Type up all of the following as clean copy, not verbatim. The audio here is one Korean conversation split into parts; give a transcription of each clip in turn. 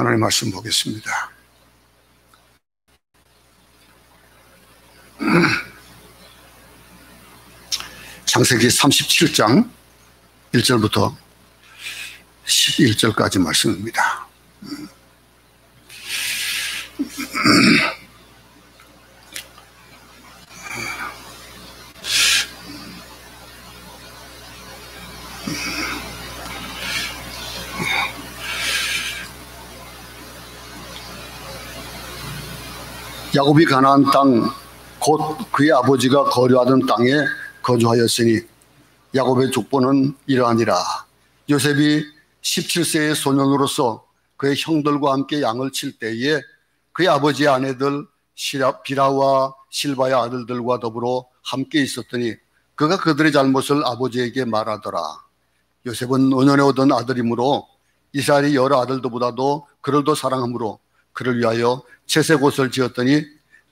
하나님 말씀 보겠습니다. 창세기 37장 1절부터 11절까지 말씀입니다. 야곱이 가나안 땅 곧 그의 아버지가 거류하던 땅에 거주하였으니 야곱의 족보는 이러하니라. 요셉이 17세의 소년으로서 그의 형들과 함께 양을 칠 때에 그의 아버지의 아내들 비라와 실바의 아들들과 더불어 함께 있었더니 그가 그들의 잘못을 아버지에게 말하더라. 요셉은 노년에 얻은 아들이므로 이스라엘이 여러 아들들보다도 그를 더 사랑하므로 그를 위하여 채색옷을 지었더니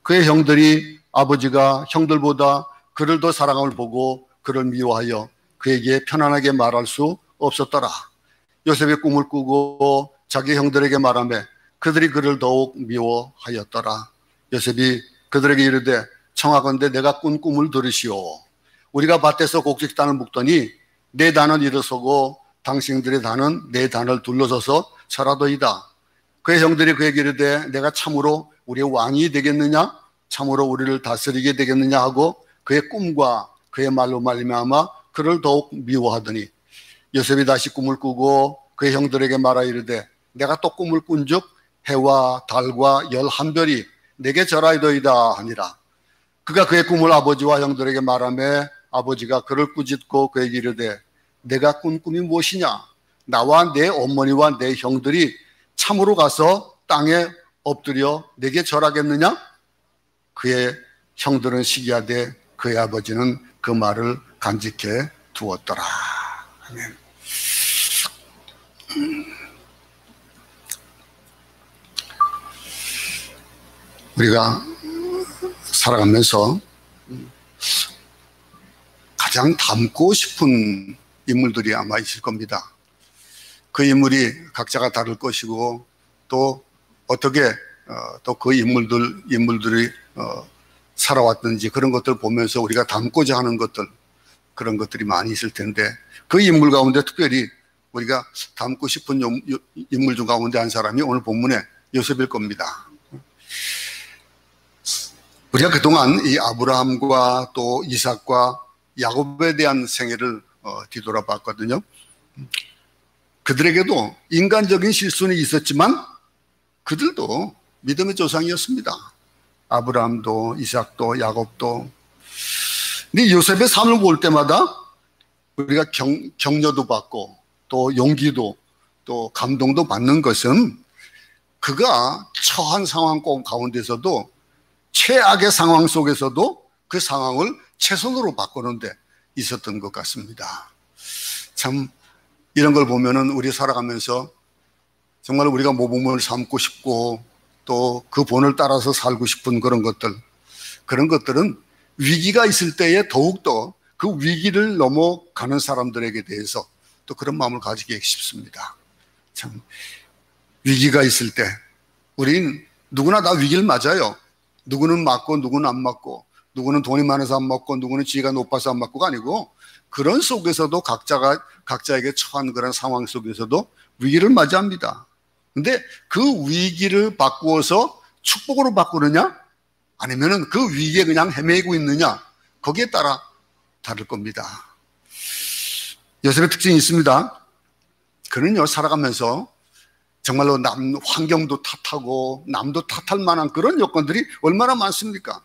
그의 형들이 아버지가 형들보다 그를 더 사랑함을 보고 그를 미워하여 그에게 편안하게 말할 수 없었더라. 요셉이 꿈을 꾸고 자기 형들에게 말하며 그들이 그를 더욱 미워하였더라. 요셉이 그들에게 이르되 청하건대 내가 꾼 꿈을 들으시오. 우리가 밭에서 곡식단을 묶더니 내 단은 일어서고 당신들의 단은 내 단을 둘러서서 철하더이다. 그의 형들이 그에게 이르되 내가 참으로 우리의 왕이 되겠느냐? 참으로 우리를 다스리게 되겠느냐 하고 그의 꿈과 그의 말로 말미암아 그를 더욱 미워하더니 요셉이 다시 꿈을 꾸고 그의 형들에게 말하 이르되 내가 또 꿈을 꾼즉 해와 달과 11별이 내게 절하이더이다 하니라. 그가 그의 꿈을 아버지와 형들에게 말하며 아버지가 그를 꾸짖고 그에게 이르되 내가 꾼 꿈이 무엇이냐? 나와 내 어머니와 내 형들이 참으로 가서 땅에 엎드려 내게 절하겠느냐? 그의 형들은 시기하되 그의 아버지는 그 말을 간직해 두었더라. 아멘. 우리가 살아가면서 가장 닮고 싶은 인물들이 아마 있을 겁니다. 그 인물이 각자가 다를 것이고 또 어떻게 또 그 인물들이 살아왔든지 그런 것들 보면서 우리가 닮고자 하는 것들, 그런 것들이 많이 있을 텐데 그 인물 가운데 특별히 우리가 닮고 싶은 인물 중 가운데 한 사람이 오늘 본문의 요셉일 겁니다. 우리가 그동안 이 아브라함과 또 이삭과 야곱에 대한 생애를 뒤돌아봤거든요. 그들에게도 인간적인 실수는 있었지만 그들도 믿음의 조상이었습니다. 아브라함도 이삭도 야곱도. 근데 요셉의 삶을 볼 때마다 우리가 격려도 받고 또 용기도 또 감동도 받는 것은 그가 처한 상황 가운데서도 최악의 상황 속에서도 그 상황을 최선으로 바꾸는 데 있었던 것 같습니다. 참 이런 걸 보면은 우리 살아가면서 정말 우리가 모범을 삼고 싶고 또 그 본을 따라서 살고 싶은 그런 것들은 위기가 있을 때에 더욱더 그 위기를 넘어가는 사람들에게 대해서 또 그런 마음을 가지기 쉽습니다. 참 위기가 있을 때 우린 누구나 다 위기를 맞아요. 누구는 맞고 누구는 안 맞고, 누구는 돈이 많아서 안 맞고 누구는 지위가 높아서 안 맞고가 아니고, 그런 속에서도 각자에게 처한 그런 상황 속에서도 위기를 맞이합니다. 근데 그 위기를 바꾸어서 축복으로 바꾸느냐 아니면은 그 위기에 그냥 헤매고 있느냐, 거기에 따라 다를 겁니다. 요셉의 특징이 있습니다. 그는요, 살아가면서 정말로 남 환경도 탓하고 남도 탓할 만한 그런 여건들이 얼마나 많습니까?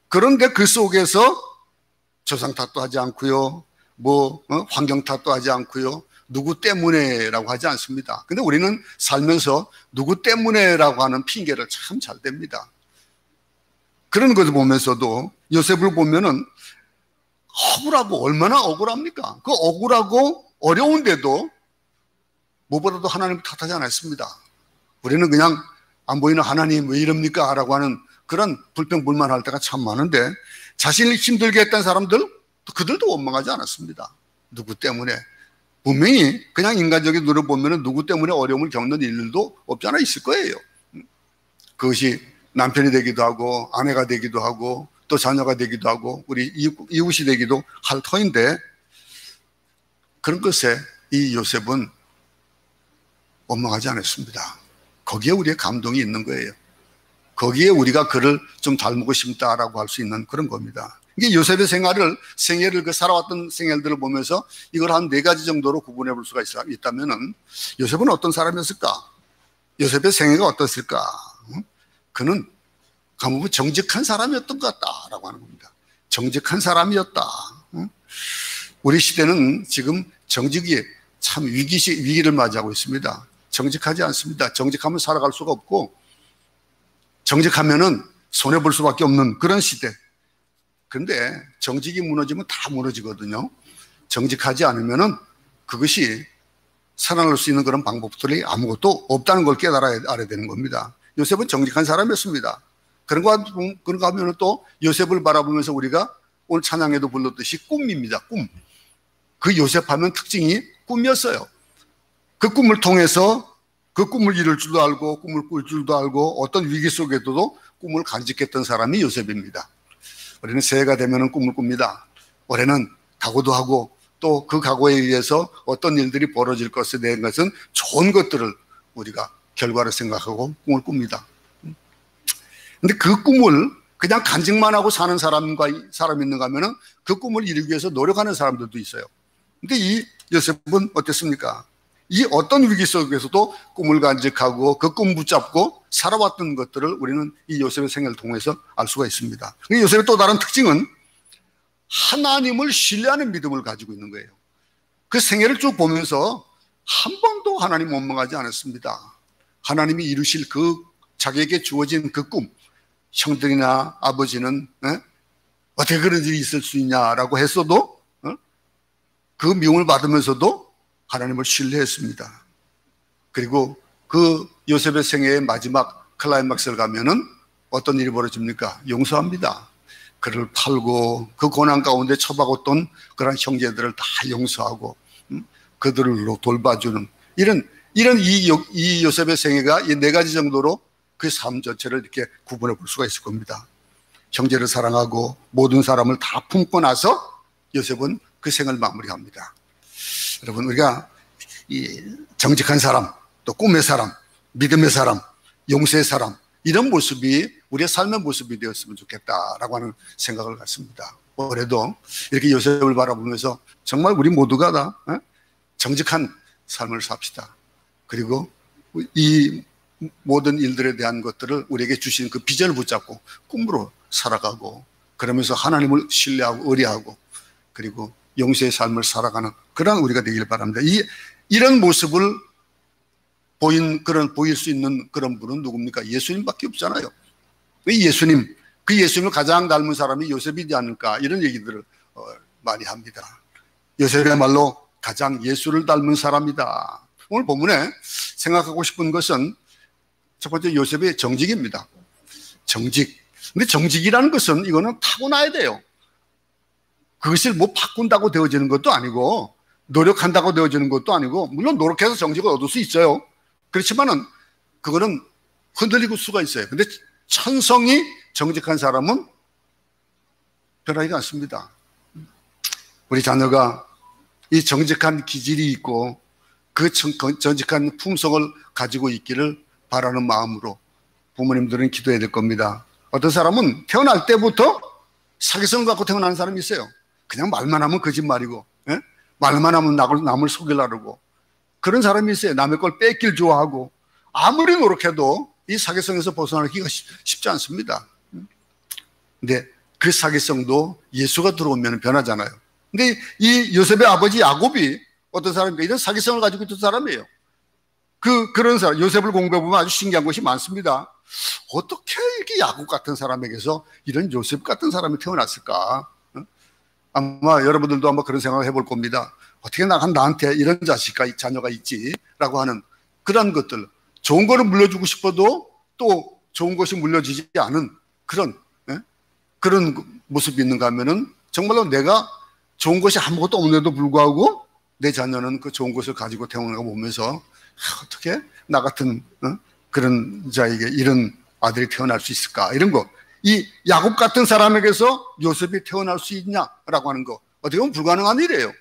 그런데 그 속에서 조상 탓도 하지 않고요, 환경 탓도 하지 않고요, 누구 때문에라고 하지 않습니다. 근데 우리는 살면서 누구 때문에라고 하는 핑계를 참 잘 댑니다. 그런 것을 보면서도 요셉을 보면은 억울하고, 얼마나 억울합니까? 그 억울하고 어려운데도 무엇보다도 하나님을 탓하지 않았습니다. 우리는 그냥 안 보이는 하나님 왜 이럽니까? 라고 하는 그런 불평불만할 때가 참 많은데, 자신을 힘들게 했던 사람들, 그들도 원망하지 않았습니다. 누구 때문에? 분명히 그냥 인간적인 눈으로 보면 누구 때문에 어려움을 겪는 일도 없지 않아 있을 거예요. 그것이 남편이 되기도 하고 아내가 되기도 하고 또 자녀가 되기도 하고 우리 이웃이 되기도 할 터인데, 그런 것에 이 요셉은 원망하지 않았습니다. 거기에 우리의 감동이 있는 거예요. 거기에 우리가 그를 좀 닮고 싶다라고 할 수 있는 그런 겁니다. 이게 요셉의 생애를 살아왔던 생애들을 보면서 이걸 한 4가지 정도로 구분해 볼 수가 있다면은, 요셉은 어떤 사람이었을까? 요셉의 생애가 어떻을까? 그는 가만보면 정직한 사람이었던 것 같다라고 하는 겁니다. 정직한 사람이었다. 우리 시대는 지금 정직이 참 위기를 맞이하고 있습니다. 정직하지 않습니다. 정직하면 살아갈 수가 없고, 정직하면은 손해볼 수밖에 없는 그런 시대. 그런데 정직이 무너지면 다 무너지거든요. 정직하지 않으면은 그것이 살아날 수 있는 그런 방법들이 아무것도 없다는 걸 알아야 되는 겁니다. 요셉은 정직한 사람이었습니다. 그런가 하면 또 요셉을 바라보면서 우리가 오늘 찬양에도 불렀듯이 꿈입니다. 꿈. 그 요셉 하면 특징이 꿈이었어요. 그 꿈을 통해서 그 꿈을 이룰 줄도 알고 꿈을 꿀 줄도 알고 어떤 위기 속에서도 꿈을 간직했던 사람이 요셉입니다. 우리는 새해가 되면 꿈을 꿉니다. 올해는 각오도 하고 또 그 각오에 의해서 어떤 일들이 벌어질 것에 대한 것은 좋은 것들을 우리가 결과를 생각하고 꿈을 꿉니다. 근데 그 꿈을 그냥 간직만 하고 사는 사람이 있는가 하면은 그 꿈을 이루기 위해서 노력하는 사람들도 있어요. 근데 이 요셉은 어땠습니까? 이 어떤 위기 속에서도 꿈을 간직하고 그 꿈 붙잡고 살아왔던 것들을 우리는 이 요셉의 생애를 통해서 알 수가 있습니다. 요셉의 또 다른 특징은 하나님을 신뢰하는 믿음을 가지고 있는 거예요. 그 생애를 쭉 보면서 한 번도 하나님 원망하지 않았습니다. 하나님이 이루실 그 자기에게 주어진 그 꿈, 형들이나 아버지는 어떻게 그런 일이 있을 수 있냐라고 했어도 그 미움을 받으면서도 하나님을 신뢰했습니다. 그리고 그 요셉의 생애의 마지막 클라이막스를 가면은 어떤 일이 벌어집니까? 용서합니다. 그를 팔고 그 고난 가운데 처박았던 그런 형제들을 다 용서하고 그들을 돌봐주는 이런 이 요셉의 생애가 이 4가지 정도로 그 삶 전체를 이렇게 구분해 볼 수가 있을 겁니다. 형제를 사랑하고 모든 사람을 다 품고 나서 요셉은 그 생을 마무리합니다. 여러분, 우리가 이 정직한 사람, 또 꿈의 사람, 믿음의 사람, 용서의 사람, 이런 모습이 우리의 삶의 모습이 되었으면 좋겠다라고 하는 생각을 갖습니다. 올해도 이렇게 요셉을 바라보면서 정말 우리 모두가 다 정직한 삶을 삽시다. 그리고 이 모든 일들에 대한 것들을 우리에게 주신 그 비전을 붙잡고 꿈으로 살아가고, 그러면서 하나님을 신뢰하고 의뢰하고 그리고 용서의 삶을 살아가는 그런 우리가 되길 바랍니다. 이런 모습을 보일 수 있는 그런 분은 누굽니까? 예수님밖에 없잖아요. 그 예수님을 가장 닮은 사람이 요셉이지 않을까, 이런 얘기들을 많이 합니다. 요셉이야말로 가장 예수를 닮은 사람이다. 오늘 본문에 생각하고 싶은 것은 첫 번째 요셉의 정직입니다. 정직. 근데 정직이라는 것은 이거는 타고나야 돼요. 그것을 뭐 바꾼다고 되어지는 것도 아니고 노력한다고 되어지는 것도 아니고, 물론 노력해서 정직을 얻을 수 있어요. 그렇지만은 그거는 흔들릴 수가 있어요. 근데 천성이 정직한 사람은 변하지 않습니다. 우리 자녀가 이 정직한 기질이 있고 그 정직한 품성을 가지고 있기를 바라는 마음으로 부모님들은 기도해야 될 겁니다. 어떤 사람은 태어날 때부터 사기성을 갖고 태어나는 사람이 있어요. 그냥 말만 하면 거짓말이고, 말만 하면 남을 속이려고 그런 사람이 있어요. 남의 걸 뺏길 좋아하고, 아무리 노력해도 이 사기성에서 벗어나기가 쉽지 않습니다. 근데 그 사기성도 예수가 들어오면 변하잖아요. 근데 이 요셉의 아버지 야곱이 어떤 사람입니까? 이런 사기성을 가지고 있던 사람이에요. 그런 사람, 요셉을 공부해보면 아주 신기한 것이 많습니다. 어떻게 이렇게 야곱 같은 사람에게서 이런 요셉 같은 사람이 태어났을까? 아마 여러분들도 한번 그런 생각을 해볼 겁니다. 어떻게 나한테 이런 자녀가 있지라고 하는 그런 것들, 좋은 거를 물려주고 싶어도 또 좋은 것이 물려지지 않은 그런 모습이 있는가 하면은 정말로 내가 좋은 것이 아무것도 없는데도 불구하고 내 자녀는 그 좋은 것을 가지고 태어나는 거 보면서 어떻게 나 같은 그런 자에게 이런 아들이 태어날 수 있을까, 이런 거. 이 야곱 같은 사람에게서 요셉이 태어날 수 있냐라고 하는 거, 어떻게 보면 불가능한 일이에요.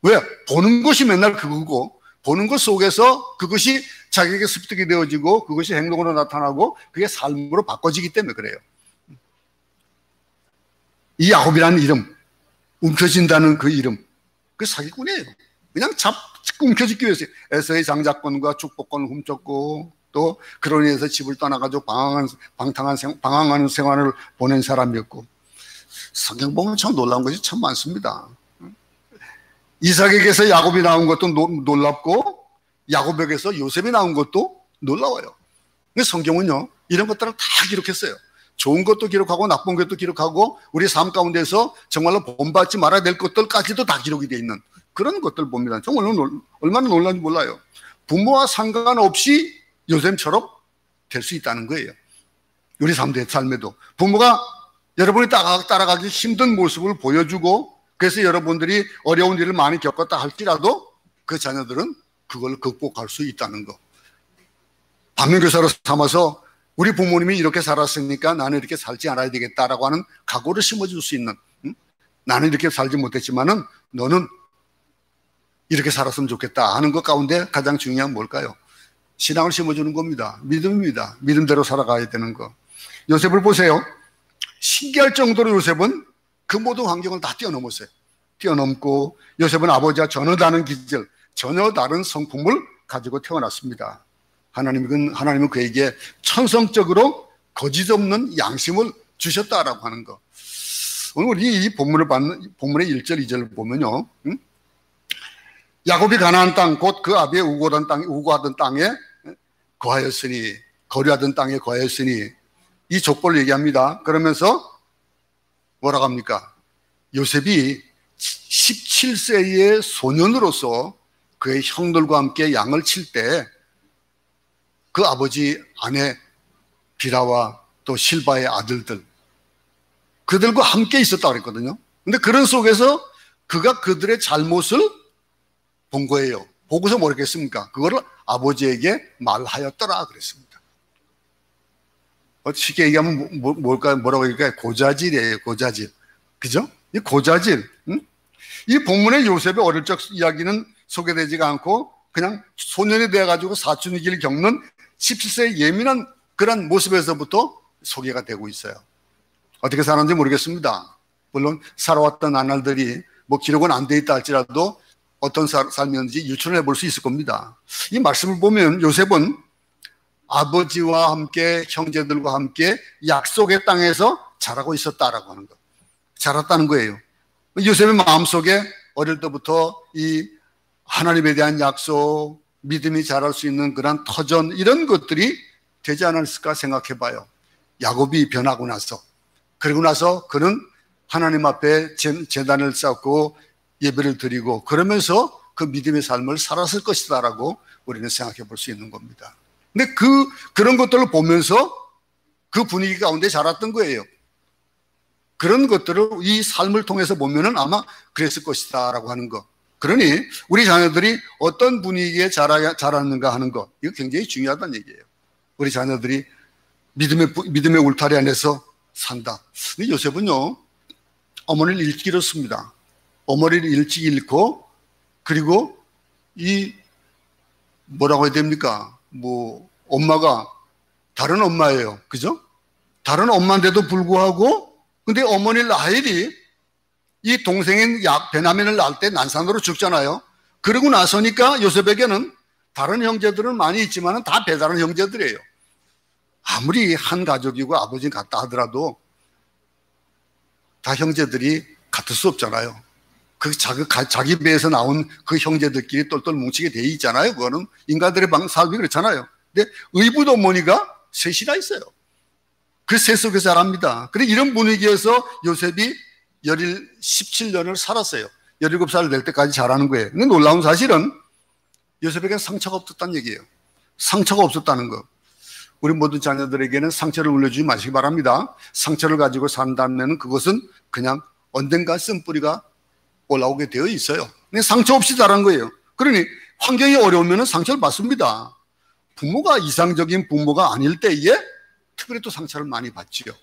왜? 보는 것이 맨날 그거고, 보는 것 속에서 그것이 자기에게 습득이 되어지고 그것이 행동으로 나타나고 그게 삶으로 바꿔지기 때문에 그래요. 이 야곱이라는 이름, 움켜진다는 그 이름, 그 사기꾼이에요. 그냥 움켜쥐기 위해서 에서의 장자권과 축복권을 훔쳤고, 또 그로 인해서 집을 떠나가지고 방황하는 생활을 보낸 사람이었고, 성경 보면 참 놀라운 것이 참 많습니다. 이삭에게서 야곱이 나온 것도 놀랍고, 야곱에게서 요셉이 나온 것도 놀라워요. 근데 성경은요, 이런 것들을 다 기록했어요. 좋은 것도 기록하고 나쁜 것도 기록하고 우리 삶 가운데서 정말로 본받지 말아야 될 것들까지도 다 기록이 되어 있는 그런 것들 봅니다. 정말 얼마나 놀라운지 몰라요. 부모와 상관없이 요셉처럼 될 수 있다는 거예요. 우리 삶에도 부모가 여러분이 따라가기 힘든 모습을 보여주고, 그래서 여러분들이 어려운 일을 많이 겪었다 할지라도 그 자녀들은 그걸 극복할 수 있다는 거. 반면교사로 삼아서 우리 부모님이 이렇게 살았으니까 나는 이렇게 살지 않아야 되겠다라고 하는 각오를 심어줄 수 있는, 나는 이렇게 살지 못했지만은 너는 이렇게 살았으면 좋겠다 하는 것 가운데 가장 중요한 뭘까요? 신앙을 심어주는 겁니다. 믿음입니다. 믿음대로 살아가야 되는 거. 요셉을 보세요. 신기할 정도로 요셉은 그 모든 환경을 다 뛰어넘었어요. 뛰어넘고 요셉은 아버지와 전혀 다른 기질, 전혀 다른 성품을 가지고 태어났습니다. 하나님은 그에게 천성적으로 거짓 없는 양심을 주셨다라고 하는 거. 오늘 우리 이 본문의 1절, 2절을 보면요. 야곱이 가나안 땅, 곧 그 아비의 우고하던 땅에 거하였으니, 거류하던 땅에 거하였으니, 이 족보를 얘기합니다. 그러면서 뭐라고 합니까? 요셉이 17세의 소년으로서 그의 형들과 함께 양을 칠 때 그 아버지 아내 비라와 또 실바의 아들들, 그들과 함께 있었다고 그랬거든요. 근데 그런 속에서 그가 그들의 잘못을 본 거예요. 보고서 뭐랬겠습니까? 그거를 아버지에게 말하였더라 그랬습니다. 쉽게 얘기하면 뭐라고 얘기할까요? 고자질이에요. 고자질. 그죠? 이 고자질. 이 본문의 요셉의 어릴 적 이야기는 소개되지가 않고 그냥 소년이 되어가지고 사춘기 를 겪는 17세의 예민한 그런 모습에서부터 소개가 되고 있어요. 어떻게 살았는지 모르겠습니다. 물론 살아왔던 나날들이 뭐 기록은 안 돼 있다 할지라도 어떤 삶이었는지 유추해 볼 수 있을 겁니다. 이 말씀을 보면 요셉은 아버지와 함께 형제들과 함께 약속의 땅에서 자라고 있었다라고 하는 것, 자랐다는 거예요. 요셉의 마음속에 어릴 때부터 이 하나님에 대한 약속, 믿음이 자랄 수 있는 그런 터전, 이런 것들이 되지 않았을까 생각해 봐요. 야곱이 변하고 나서, 그리고 나서 그는 하나님 앞에 제단을 쌓고 예배를 드리고 그러면서 그 믿음의 삶을 살았을 것이다라고 우리는 생각해 볼 수 있는 겁니다. 근데 그런 것들을 보면서 그 분위기 가운데 자랐던 거예요. 그런 것들을 이 삶을 통해서 보면은 아마 그랬을 것이다라고 하는 거. 그러니 우리 자녀들이 어떤 분위기에 자랐는가 하는 것, 이거 굉장히 중요하다는 얘기예요. 우리 자녀들이 믿음의 울타리 안에서 산다. 근데 요셉은요, 어머니를 일찍 잃었습니다. 어머니를 일찍 잃고, 그리고 뭐라고 해야 됩니까? 엄마가 다른 엄마예요. 그죠? 다른 엄마인데도 불구하고, 근데 어머니 라헬이 이 동생인 베냐민을 낳을 때 난산으로 죽잖아요. 그러고 나서니까 요셉에게는 다른 형제들은 많이 있지만 다 배다른 형제들이에요. 아무리 한 가족이고 아버지는 같다 하더라도 다 형제들이 같을 수 없잖아요. 자기 배에서 나온 그 형제들끼리 똘똘 뭉치게 돼 있잖아요. 그거는 인간들의 삶이 그렇잖아요. 근데 의붓 어머니가 셋이나 있어요. 그 셋 속에서 자랍니다. 그래 이런 분위기에서 요셉이 17년을 살았어요. 17살 될 때까지 자라는 거예요. 근데 놀라운 사실은 요셉에게는 상처가 없었다는 얘기예요. 상처가 없었다는 거. 우리 모든 자녀들에게는 상처를 울려주지 마시기 바랍니다. 상처를 가지고 산다면 그것은 그냥 언젠가 쓴뿌리가 올라오게 되어 있어요. 상처 없이 자란 거예요. 그러니 환경이 어려우면 상처를 받습니다. 부모가 이상적인 부모가 아닐 때에 특별히 또 상처를 많이 받지요.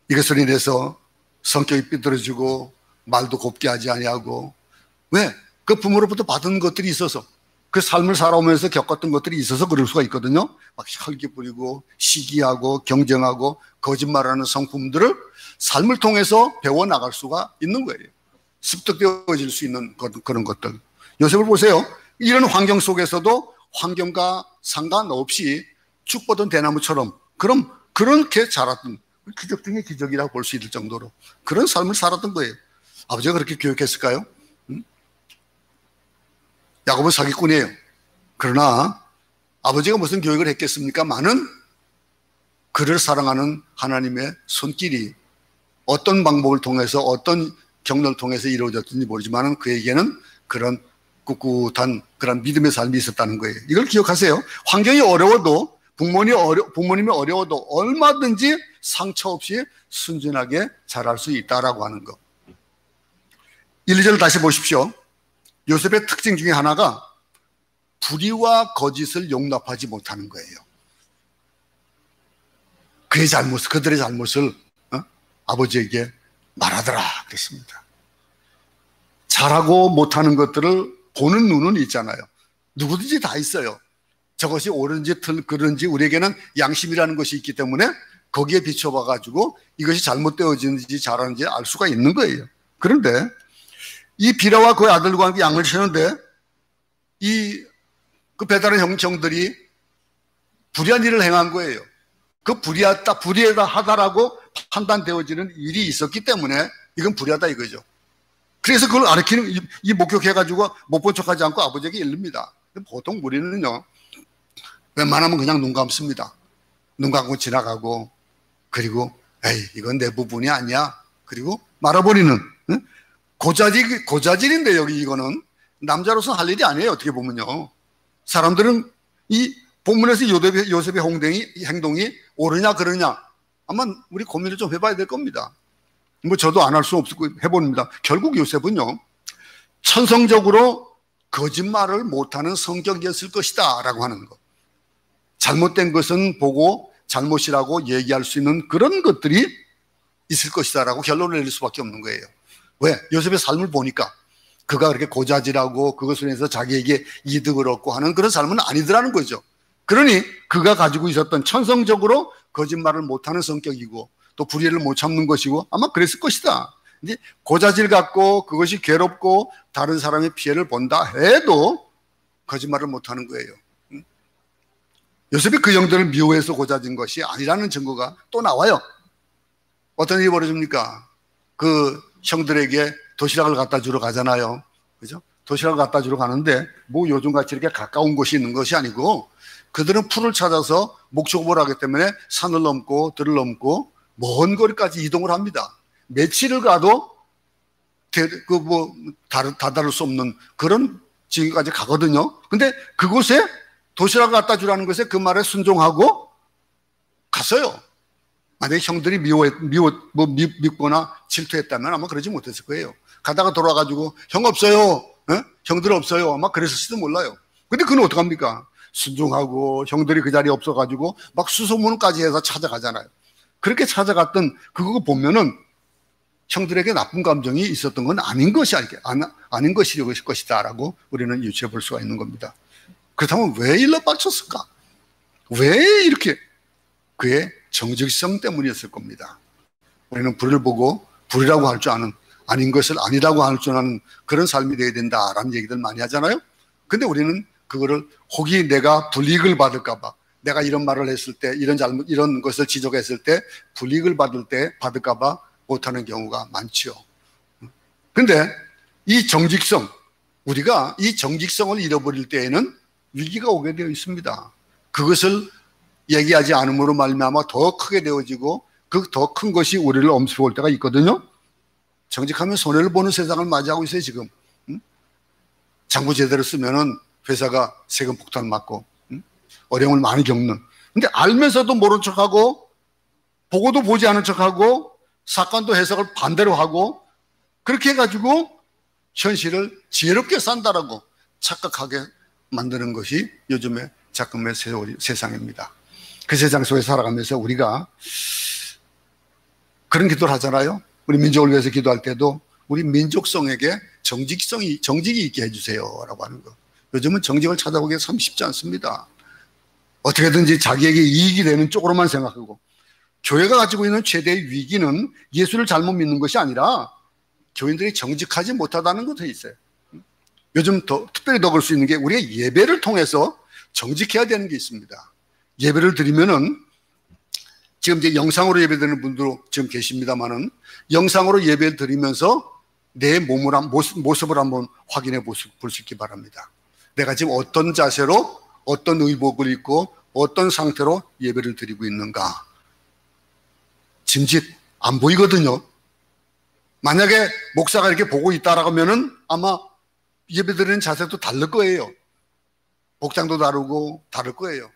이것을 인해서 성격이 삐뚤어지고 말도 곱게 하지 아니하고, 왜? 그 부모로부터 받은 것들이 있어서, 그 삶을 살아오면서 겪었던 것들이 있어서 그럴 수가 있거든요. 막 혈기 부리고 시기하고 경쟁하고 거짓말하는 성품들을 삶을 통해서 배워나갈 수가 있는 거예요. 습득되어질 수 있는 그런 것들. 요셉을 보세요. 이런 환경 속에서도 환경과 상관없이 죽 뻗은 대나무처럼 그렇게 자랐던, 기적 중의 기적이라고 볼 수 있을 정도로 그런 삶을 살았던 거예요. 아버지가 그렇게 교육했을까요? 야곱은 사기꾼이에요. 그러나 아버지가 무슨 교육을 했겠습니까? 많은 그를 사랑하는 하나님의 손길이 어떤 방법을 통해서 어떤 경로를 통해서 이루어졌는지 모르지만 그에게는 그런 꿋꿋한 그런 믿음의 삶이 있었다는 거예요. 이걸 기억하세요. 환경이 어려워도 부모님이 어려워도 얼마든지 상처 없이 순진하게 자랄 수 있다라고 하는 것. 1, 2절 다시 보십시오. 요셉의 특징 중에 하나가 불의와 거짓을 용납하지 못하는 거예요. 그들의 잘못을 아버지에게 말하더라 그랬습니다. 잘하고 못하는 것들을 보는 눈은 있잖아요. 누구든지 다 있어요. 저것이 옳은지 그른지 우리에게는 양심이라는 것이 있기 때문에 거기에 비춰봐 가지고 이것이 잘못되어지는지 잘하는지 알 수가 있는 거예요. 그런데 이 비라와 그의 아들과 함께 양을 치는데 그 배달의 형들이 불의한 일을 행한 거예요. 그 불의하다 하다라고 판단되어지는 일이 있었기 때문에 이건 불의하다 이거죠. 그래서 그걸 가르치는, 이 목격해가지고 못 본 척하지 않고 아버지에게 일릅니다. 보통 우리는요, 웬만하면 그냥 눈 감습니다. 눈 감고 지나가고, 그리고, 에이, 이건 내 부분이 아니야. 그리고 말아버리는, 응? 고자질인데, 여기 이거는. 남자로서 할 일이 아니에요, 어떻게 보면요. 사람들은 이 본문에서 요셉의 행동이 옳으냐, 그러냐. 아마 우리 고민을 좀 해봐야 될 겁니다. 뭐 저도 안 할 수 없고 해봅니다. 결국 요셉은요, 천성적으로 거짓말을 못하는 성격이었을 것이다 라고 하는 것. 잘못된 것은 보고 잘못이라고 얘기할 수 있는 그런 것들이 있을 것이다 라고 결론을 내릴 수밖에 없는 거예요. 왜? 요셉의 삶을 보니까 그가 그렇게 고자질하고 그것을 해서 자기에게 이득을 얻고 하는 그런 삶은 아니더라는 거죠. 그러니 그가 가지고 있었던 천성적으로 거짓말을 못하는 성격이고 또 불의를 못 참는 것이고 아마 그랬을 것이다. 이제 고자질 같고 그것이 괴롭고 다른 사람의 피해를 본다 해도 거짓말을 못하는 거예요. 요셉이 그 형들을 미워해서 고자진 것이 아니라는 증거가 또 나와요. 어떤 일이 벌어집니까? 그 형들에게 도시락을 갖다 주러 가잖아요. 그죠? 도시락을 갖다 주러 가는데 뭐 요즘같이 이렇게 가까운 곳이 있는 것이 아니고 그들은 풀을 찾아서 목축업을 하기 때문에 산을 넘고 들을 넘고 먼 거리까지 이동을 합니다. 며칠을 가도 다다를 수 없는 그런 지역까지 가거든요. 근데 그곳에 도시락을 갖다 주라는 것에 그 말에 순종하고 갔어요. 만약에 형들이 밉거나 질투했다면 아마 그러지 못했을 거예요. 가다가 돌아가지고 형 없어요. 형들 없어요. 아마 그랬을지도 몰라요. 근데 그는 어떡합니까? 순종하고 형들이 그 자리에 없어가지고 막 수소문까지 해서 찾아가잖아요. 그렇게 찾아갔던 그거 보면은 형들에게 나쁜 감정이 있었던 건 아닌 것이다라고 우리는 유추해 볼 수가 있는 겁니다. 그렇다면 왜 일러 빡쳤을까? 왜 이렇게? 그의 정직성 때문이었을 겁니다. 우리는 불을 보고 불이라고 할 줄 아는, 아닌 것을 아니라고 할 줄 아는 그런 삶이 되어야 된다라는 얘기들 많이 하잖아요. 근데 우리는 그거를 혹이 내가 불이익을 받을까봐, 내가 이런 말을 했을 때, 이런 것을 지적했을 때 불이익을 받을까봐 못하는 경우가 많지요. 근데 이 정직성, 우리가 이 정직성을 잃어버릴 때에는 위기가 오게 되어 있습니다. 그것을 얘기하지 않음으로 말미암아 더 크게 되어지고 그 더 큰 것이 우리를 엄습해 올 때가 있거든요. 정직하면 손해를 보는 세상을 맞이하고 있어요, 지금. 장부 제대로 쓰면은 회사가 세금 폭탄 맞고 어려움을 많이 겪는. 근데 알면서도 모른 척하고 보고도 보지 않은 척하고 사건도 해석을 반대로 하고 그렇게 해가지고 현실을 지혜롭게 산다라고 착각하게 만드는 것이 요즘의 작금의 세상입니다. 그 세상 속에 살아가면서 우리가 그런 기도를 하잖아요. 우리 민족을 위해서 기도할 때도 우리 민족성에게 정직이 있게 해주세요 라고 하는 거. 요즘은 정직을 찾아보기가 참 쉽지 않습니다. 어떻게든지 자기에게 이익이 되는 쪽으로만 생각하고, 교회가 가지고 있는 최대의 위기는 예수를 잘못 믿는 것이 아니라 교인들이 정직하지 못하다는 것에 있어요. 요즘 특별히 더 그럴 수 있는 게 우리가 예배를 통해서 정직해야 되는 게 있습니다. 예배를 드리면은 지금 이제 영상으로 예배드리는 분도 지금 계십니다만은, 영상으로 예배를 드리면서 내 모습을 한번 확인해 볼 수 있기 바랍니다. 내가 지금 어떤 자세로, 어떤 의복을 입고, 어떤 상태로 예배를 드리고 있는가. 짐짓 안 보이거든요. 만약에 목사가 이렇게 보고 있다라고 하면은 아마 예배 드리는 자세도 다를 거예요. 복장도 다를 거예요.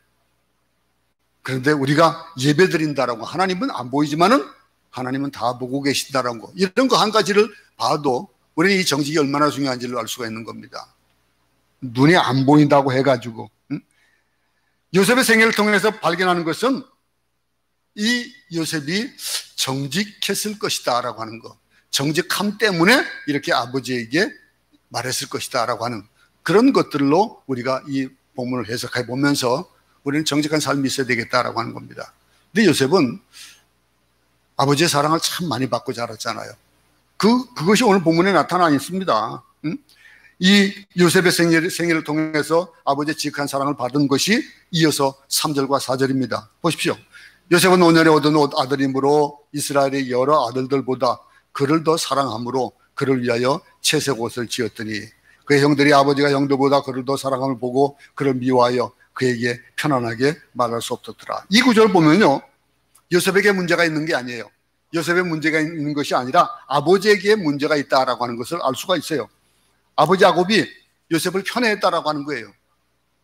그런데 우리가 예배 드린다라고, 하나님은 안 보이지만은 하나님은 다 보고 계신다라는 거, 이런 거 한 가지를 봐도 우리는 이 정직이 얼마나 중요한지를 알 수가 있는 겁니다. 눈에 안 보인다고 해가지고, 요셉의 생애를 통해서 발견하는 것은 이 요셉이 정직했을 것이다 라고 하는 거, 정직함 때문에 이렇게 아버지에게 말했을 것이다 라고 하는 그런 것들로 우리가 이 본문을 해석해 보면서 우리는 정직한 삶이 있어야 되겠다라고 하는 겁니다. 근데 요셉은 아버지의 사랑을 참 많이 받고 자랐잖아요. 그것이 오늘 본문에 나타나 있습니다. 이 요셉의 생애를 통해서 아버지의 지극한 사랑을 받은 것이 이어서 3절과 4절입니다. 보십시오. 요셉은 노년에 얻은 아들이므로 이스라엘의 여러 아들들보다 그를 더 사랑함으로 그를 위하여 채색 옷을 지었더니 그의 형들이 아버지가 형들보다 그를 더 사랑함을 보고 그를 미워하여 그에게 편안하게 말할 수 없었더라. 이 구절을 보면요, 요셉에게 문제가 있는 게 아니에요. 요셉의 문제가 있는 것이 아니라 아버지에게 문제가 있다라고 하는 것을 알 수가 있어요. 아버지 야곱이 요셉을 편애했다라고 하는 거예요.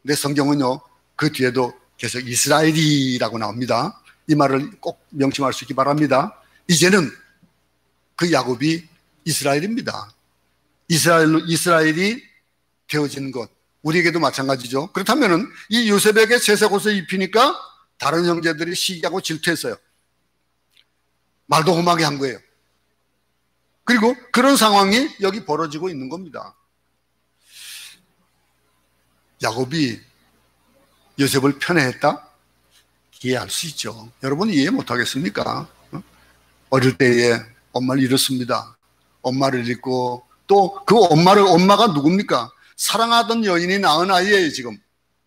근데 성경은요, 그 뒤에도 계속 이스라엘이라고 나옵니다. 이 말을 꼭 명심할 수 있기 바랍니다. 이제는 그 야곱이 이스라엘입니다. 이스라엘이 되어진 것, 우리에게도 마찬가지죠. 그렇다면은 이 요셉에게 채색 옷을 입히니까 다른 형제들이 시기하고 질투했어요. 말도 험하게 한 거예요. 그리고 그런 상황이 여기 벌어지고 있는 겁니다. 야곱이 요셉을 편애했다? 이해할 수 있죠. 여러분 이해 못하겠습니까? 어릴 때에 엄마를 잃었습니다. 엄마를 잃고 또 그 엄마가 누굽니까? 사랑하던 여인이 낳은 아이예요. 지금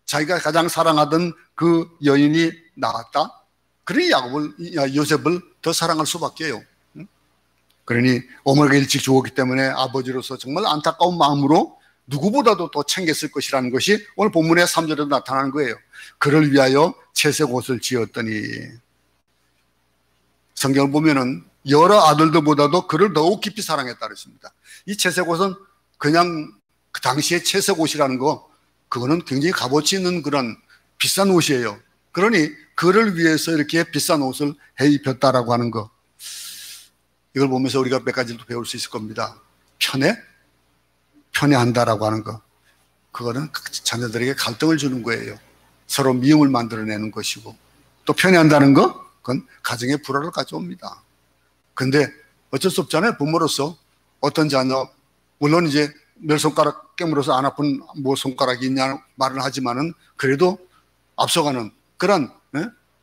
자기가 가장 사랑하던 그 여인이 낳았다. 그러니 요셉을 더 사랑할 수밖에요. 그러니 어머니가 일찍 죽었기 때문에 아버지로서 정말 안타까운 마음으로 누구보다도 더 챙겼을 것이라는 것이 오늘 본문의 3절에도 나타나는 거예요. 그를 위하여 채색 옷을 지었더니, 성경을 보면은 여러 아들들보다도 그를 더욱 깊이 사랑했다 그랬습니다. 이 채색 옷은 그냥 그 당시에 채색 옷이라는 거, 그거는 굉장히 값어치 있는 그런 비싼 옷이에요. 그러니 그를 위해서 이렇게 비싼 옷을 해 입혔다라고 하는 거, 이걸 보면서 우리가 몇 가지를 배울 수 있을 겁니다. 편애한다라고 하는 거, 그거는 자녀들에게 갈등을 주는 거예요. 서로 미움을 만들어내는 것이고, 또 편애한다는 거, 그건 가정의 불화를 가져옵니다. 근데 어쩔 수 없잖아요. 부모로서 어떤 자녀, 물론 이제 몇 손가락 깨물어서 안 아픈 뭐 손가락이 있냐 말을 하지만은 그래도 앞서가는 그런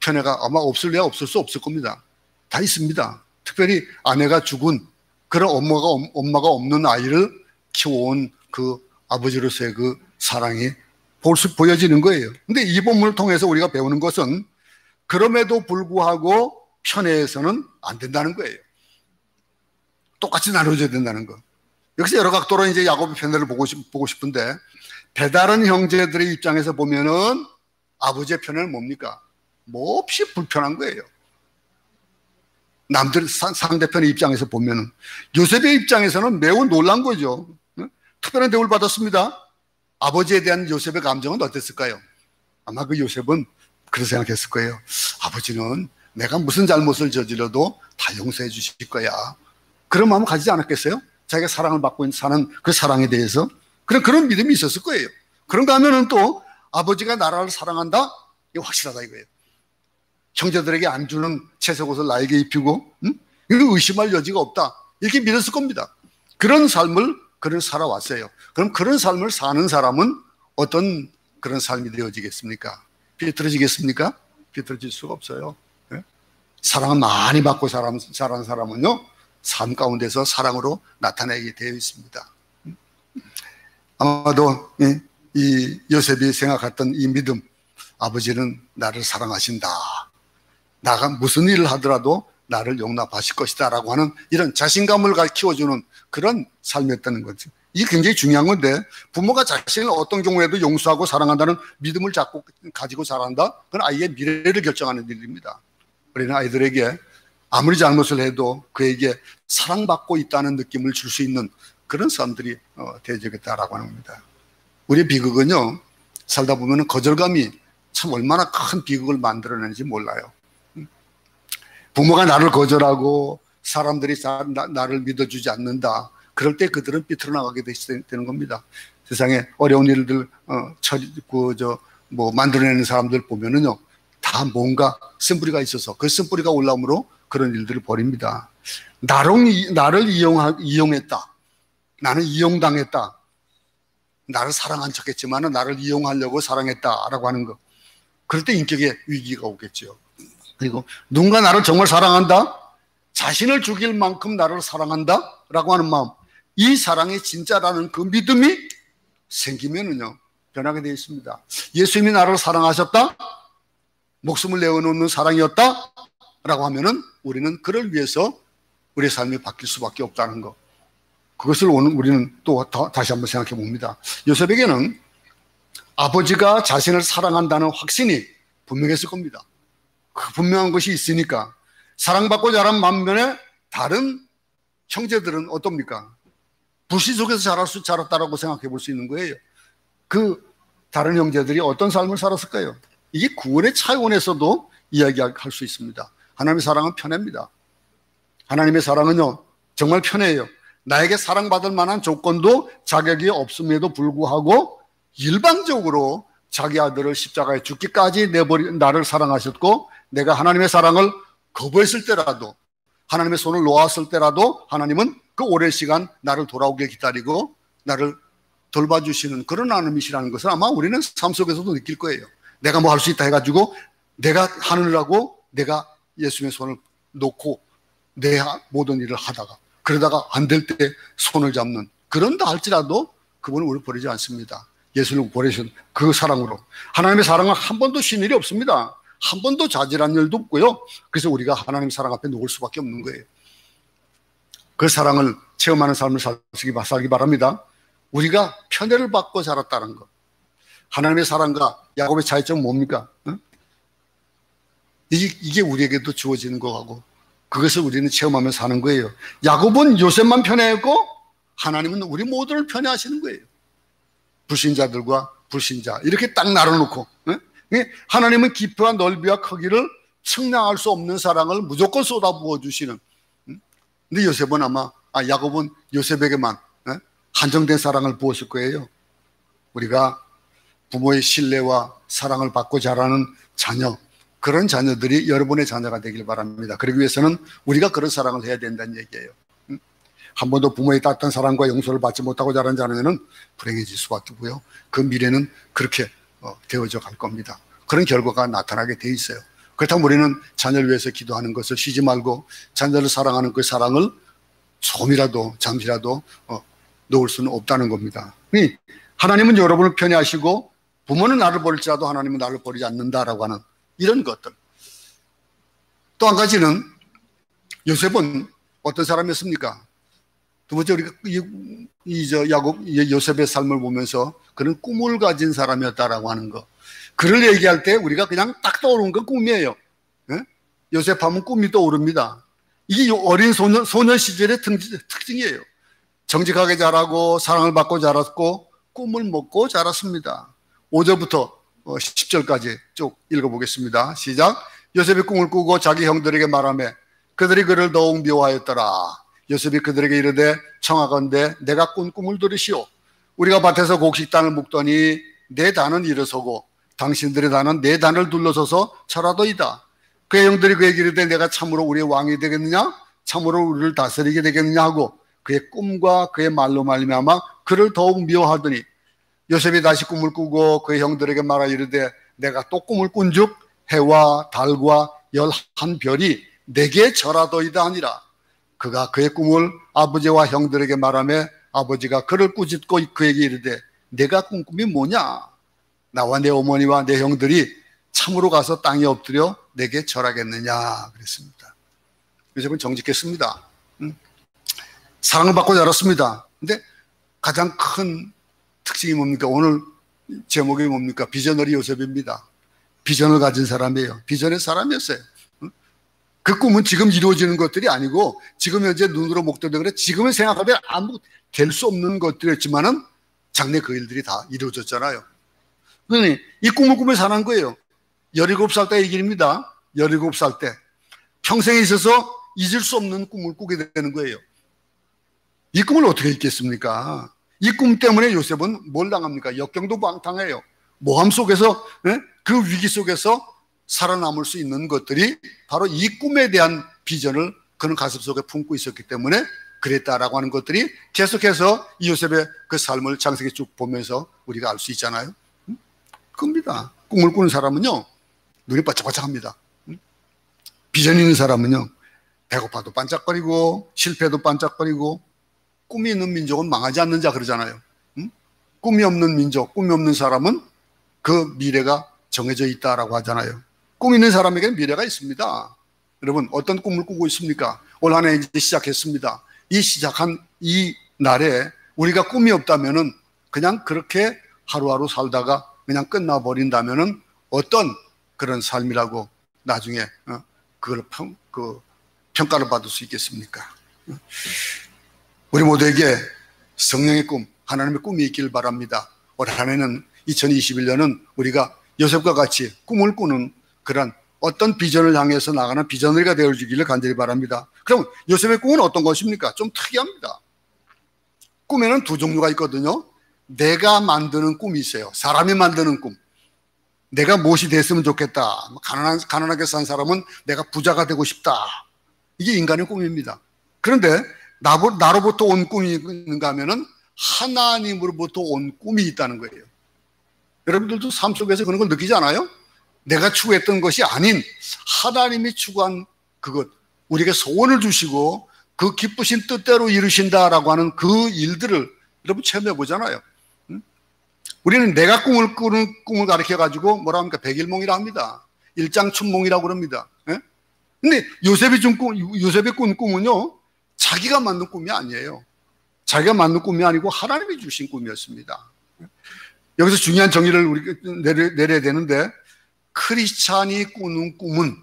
편애가 아마 없을래야 없을 수 없을 겁니다. 다 있습니다. 특별히 아내가 죽은 그런 엄마가 없는 아이를 키워온 그 아버지로서의 그 사랑이 보여지는 거예요. 근데 이 본문을 통해서 우리가 배우는 것은 그럼에도 불구하고 편애해서는 안 된다는 거예요. 똑같이 나눠줘야 된다는 거. 여기서 여러 각도로 이제 야곱의 편애를 보고 싶은데, 배다른 형제들의 입장에서 보면은 아버지의 편애는 뭡니까? 몹시 불편한 거예요. 남들 상대편의 입장에서 보면은, 요셉의 입장에서는 매우 놀란 거죠. 특별한 대우를 받았습니다. 아버지에 대한 요셉의 감정은 어땠을까요? 아마 그 요셉은 그렇게 생각했을 거예요. 아버지는 내가 무슨 잘못을 저질러도 다 용서해 주실 거야. 그런 마음을 가지지 않았겠어요? 자기가 사랑을 받고 사는 그 사랑에 대해서 그런 믿음이 있었을 거예요. 그런가 하면은 또 아버지가 나라를 사랑한다? 이거 확실하다 이거예요. 형제들에게 안 주는 채색옷을 나에게 입히고, 이거 의심할 여지가 없다. 이렇게 믿었을 겁니다. 그런 삶을 그는 살아왔어요. 그럼 그런 삶을 사는 사람은 어떤 그런 삶이 되어지겠습니까? 비틀어지겠습니까? 비틀어질 수가 없어요. 네? 사랑을 많이 받고 자란 사람은요, 삶 가운데서 사랑으로 나타내게 되어 있습니다. 아마도 이 요셉이 생각했던 이 믿음, 아버지는 나를 사랑하신다. 나가 무슨 일을 하더라도 나를 용납하실 것이다 라고 하는 이런 자신감을 키워주는 그런 삶이었다는 거죠. 이게 굉장히 중요한 건데, 부모가 자신을 어떤 경우에도 용서하고 사랑한다는 믿음을 가지고 자란다? 그건 아이의 미래를 결정하는 일입니다. 우리는 아이들에게 아무리 잘못을 해도 그에게 사랑받고 있다는 느낌을 줄 수 있는 그런 사람들이 되어야겠다라고 하는 겁니다. 우리의 비극은요, 살다 보면 거절감이 참 얼마나 큰 비극을 만들어내는지 몰라요. 부모가 나를 거절하고 사람들이 나를 믿어주지 않는다. 그럴 때 그들은 삐뚤어나가게 되는 겁니다. 세상에 어려운 일들 만들어내는 사람들 보면은요, 다 뭔가 쓴뿌리가 있어서 그 쓴뿌리가 올라오므로 그런 일들을 벌입니다. 나를 이용했다. 나는 이용당했다. 나를 사랑한 척했지만 나를 이용하려고 사랑했다라고 하는 것. 그럴 때 인격의 위기가 오겠죠. 그리고 누군가 나를 정말 사랑한다? 자신을 죽일 만큼 나를 사랑한다? 라고 하는 마음. 이 사랑이 진짜라는 그 믿음이 생기면은요, 변하게 되어 있습니다. 예수님이 나를 사랑하셨다? 목숨을 내어놓는 사랑이었다? 라고 하면은 우리는 그를 위해서 우리의 삶이 바뀔 수밖에 없다는 것. 그것을 오늘 우리는 또 다시 한번 생각해 봅니다. 요셉에게는 아버지가 자신을 사랑한다는 확신이 분명했을 겁니다. 그 분명한 것이 있으니까 사랑받고 자란 반면에 다른 형제들은 어떻습니까? 불신 속에서 자랐다라고 생각해 볼 수 있는 거예요. 그 다른 형제들이 어떤 삶을 살았을까요? 이게 구원의 차원에서도 이야기할 수 있습니다. 하나님의 사랑은 편합니다. 하나님의 사랑은요, 정말 편해요. 나에게 사랑받을 만한 조건도 자격이 없음에도 불구하고 일방적으로 자기 아들을 십자가에 죽기까지 나를 사랑하셨고, 내가 하나님의 사랑을 거부했을 때라도, 하나님의 손을 놓았을 때라도 하나님은 그 오랜 시간 나를 돌아오게 기다리고 나를 돌봐주시는 그런 하나님이시라는 것을 아마 우리는 삶 속에서도 느낄 거예요. 내가 뭐 할 수 있다 해가지고 내가 하느라고 내가 예수님의 손을 놓고 내 모든 일을 하다가 그러다가 안 될 때 손을 잡는, 그런다 할지라도 그분은 우리를 버리지 않습니다. 예수를 버리신 그 사랑으로. 하나님의 사랑은 한 번도 쉰 일이 없습니다. 한 번도 자질한 일도 없고요. 그래서 우리가 하나님 사랑 앞에 놓을 수밖에 없는 거예요. 그 사랑을 체험하는 삶을 살기 바랍니다. 우리가 편애를 받고 자랐다는 것. 하나님의 사랑과 야곱의 차이점은 뭡니까? 이게 우리에게도 주어지는 거하고 그것을 우리는 체험하면서 사는 거예요. 야곱은 요셉만 편애했고 하나님은 우리 모두를 편애하시는 거예요. 불신자들과 불신자 이렇게 딱 나눠놓고, 하나님은 깊이와 넓이와 크기를 측량할 수 없는 사랑을 무조건 쏟아부어 주시는. 근데 요셉은 야곱은 요셉에게만 한정된 사랑을 부었을 거예요. 우리가 부모의 신뢰와 사랑을 받고 자라는 자녀, 그런 자녀들이 여러분의 자녀가 되길 바랍니다. 그러기 위해서는 우리가 그런 사랑을 해야 된다는 얘기예요. 한 번도 부모의 따뜻한 사랑과 용서를 받지 못하고 자란 자녀는 불행해질 수밖에 없고요. 그 미래는 그렇게 되어져 갈 겁니다. 그런 결과가 나타나게 돼 있어요. 그렇다면 우리는 자녀를 위해서 기도하는 것을 쉬지 말고 자녀를 사랑하는 그 사랑을 조금이라도 잠시라도 놓을 수는 없다는 겁니다. 하나님은 여러분을 편애하시고 부모는 나를 버릴지라도 하나님은 나를 버리지 않는다라고 하는 이런 것들. 또 한 가지는 요셉은 어떤 사람이었습니까? 두 번째, 우리가 요셉의 삶을 보면서 그런 꿈을 가진 사람이었다라고 하는 거. 그를 얘기할 때 우리가 그냥 딱 떠오르는 건 꿈이에요. 요셉 하면 꿈이 떠오릅니다. 이게 어린 소년 시절의 특징이에요. 정직하게 자라고 사랑을 받고 자랐고 꿈을 먹고 자랐습니다. 5절부터 10절까지 쭉 읽어보겠습니다. 시작. 요셉이 꿈을 꾸고 자기 형들에게 말하며 그들이 그를 더욱 미워하였더라. 요셉이 그들에게 이르되 청하건대 내가 꾼 꿈을 들으시오. 우리가 밭에서 곡식단을 묶더니 내 단은 일어서고 당신들의 단은 내 단을 둘러서서 철하더이다. 그의 형들이 그에게 이르되 내가 참으로 우리의 왕이 되겠느냐? 참으로 우리를 다스리게 되겠느냐 하고 그의 꿈과 그의 말로 말미암아 그를 더욱 미워하더니 요셉이 다시 꿈을 꾸고 그의 형들에게 말하 이르되 내가 또 꿈을 꾼즉 해와 달과 11별이 내게 절하더이다 하니라. 그가 그의 꿈을 아버지와 형들에게 말하며 아버지가 그를 꾸짖고 그에게 이르되 내가 꾼 꿈이 뭐냐? 나와 내 어머니와 내 형들이 참으로 가서 땅에 엎드려 내게 절하겠느냐 그랬습니다. 요셉은 정직했습니다. 사랑을 받고 자랐습니다. 근데 가장 큰 특징이 뭡니까? 오늘 제목이 뭡니까? 비저너리 요셉입니다. 비전을 가진 사람이에요. 비전의 사람이었어요. 그 꿈은 지금 이루어지는 것들이 아니고 지금 현재 눈으로 목도되고 그래 지금은 생각하면 아무 될 수 없는 것들이었지만은 장래 그 일들이 다 이루어졌잖아요. 그러니 이 꿈을 꾸며 사는 거예요. 17살 때 얘기입니다. 17살 때 평생에 있어서 잊을 수 없는 꿈을 꾸게 되는 거예요. 이 꿈을 어떻게 잊겠습니까? 이 꿈 때문에 요셉은 뭘 당합니까? 역경도 당해요. 모함 속에서 그 위기 속에서 살아남을 수 있는 것들이 바로 이 꿈에 대한 비전을 그는 가슴속에 품고 있었기 때문에 그랬다라고 하는 것들이 계속해서 이 요셉의 그 삶을 창세기 쭉 보면서 우리가 알 수 있잖아요. 그겁니다. 꿈을 꾸는 사람은요 눈이 반짝반짝합니다. 비전 있는 사람은요 배고파도 반짝거리고 실패도 반짝거리고 꿈이 있는 민족은 망하지 않는 자 그러잖아요. 꿈이 없는 민족, 꿈이 없는 사람은 그 미래가 정해져 있다라고 하잖아요. 꿈 있는 사람에게는 미래가 있습니다. 여러분 어떤 꿈을 꾸고 있습니까? 올 한 해 이제 시작했습니다. 이 시작한 이 날에 우리가 꿈이 없다면은 그냥 그렇게 하루하루 살다가 그냥 끝나버린다면은 어떤 그런 삶이라고 나중에 그걸 평가를 받을 수 있겠습니까? 우리 모두에게 성령의 꿈, 하나님의 꿈이 있길 바랍니다. 올 한 해는 2021년은 우리가 요셉과 같이 꿈을 꾸는 그런 어떤 비전을 향해서 나가는 비전너리가 되어주기를 간절히 바랍니다. 그럼 요셉의 꿈은 어떤 것입니까? 좀 특이합니다. 꿈에는 두 종류가 있거든요. 내가 만드는 꿈이 있어요. 사람이 만드는 꿈. 내가 무엇이 됐으면 좋겠다. 가난하게 산 사람은 내가 부자가 되고 싶다. 이게 인간의 꿈입니다. 그런데 나로부터 온 꿈이 있는가 하면은 하나님으로부터 온 꿈이 있다는 거예요. 여러분들도 삶 속에서 그런 걸 느끼지 않아요? 내가 추구했던 것이 아닌 하나님이 추구한 그것, 우리에게 소원을 주시고 그 기쁘신 뜻대로 이루신다라고 하는 그 일들을 여러분 체험해 보잖아요. 우리는 내가 꿈을 꾸는 꿈을 가르쳐가지고 뭐라 합니까? 백일몽이라 합니다. 일장춘몽이라고 그럽니다. 근데 요셉의 꾼 꿈은요, 자기가 만든 꿈이 아니에요. 자기가 만든 꿈이 아니고 하나님이 주신 꿈이었습니다. 여기서 중요한 정의를 우리가 내려야 되는데, 크리스찬이 꾸는 꿈은,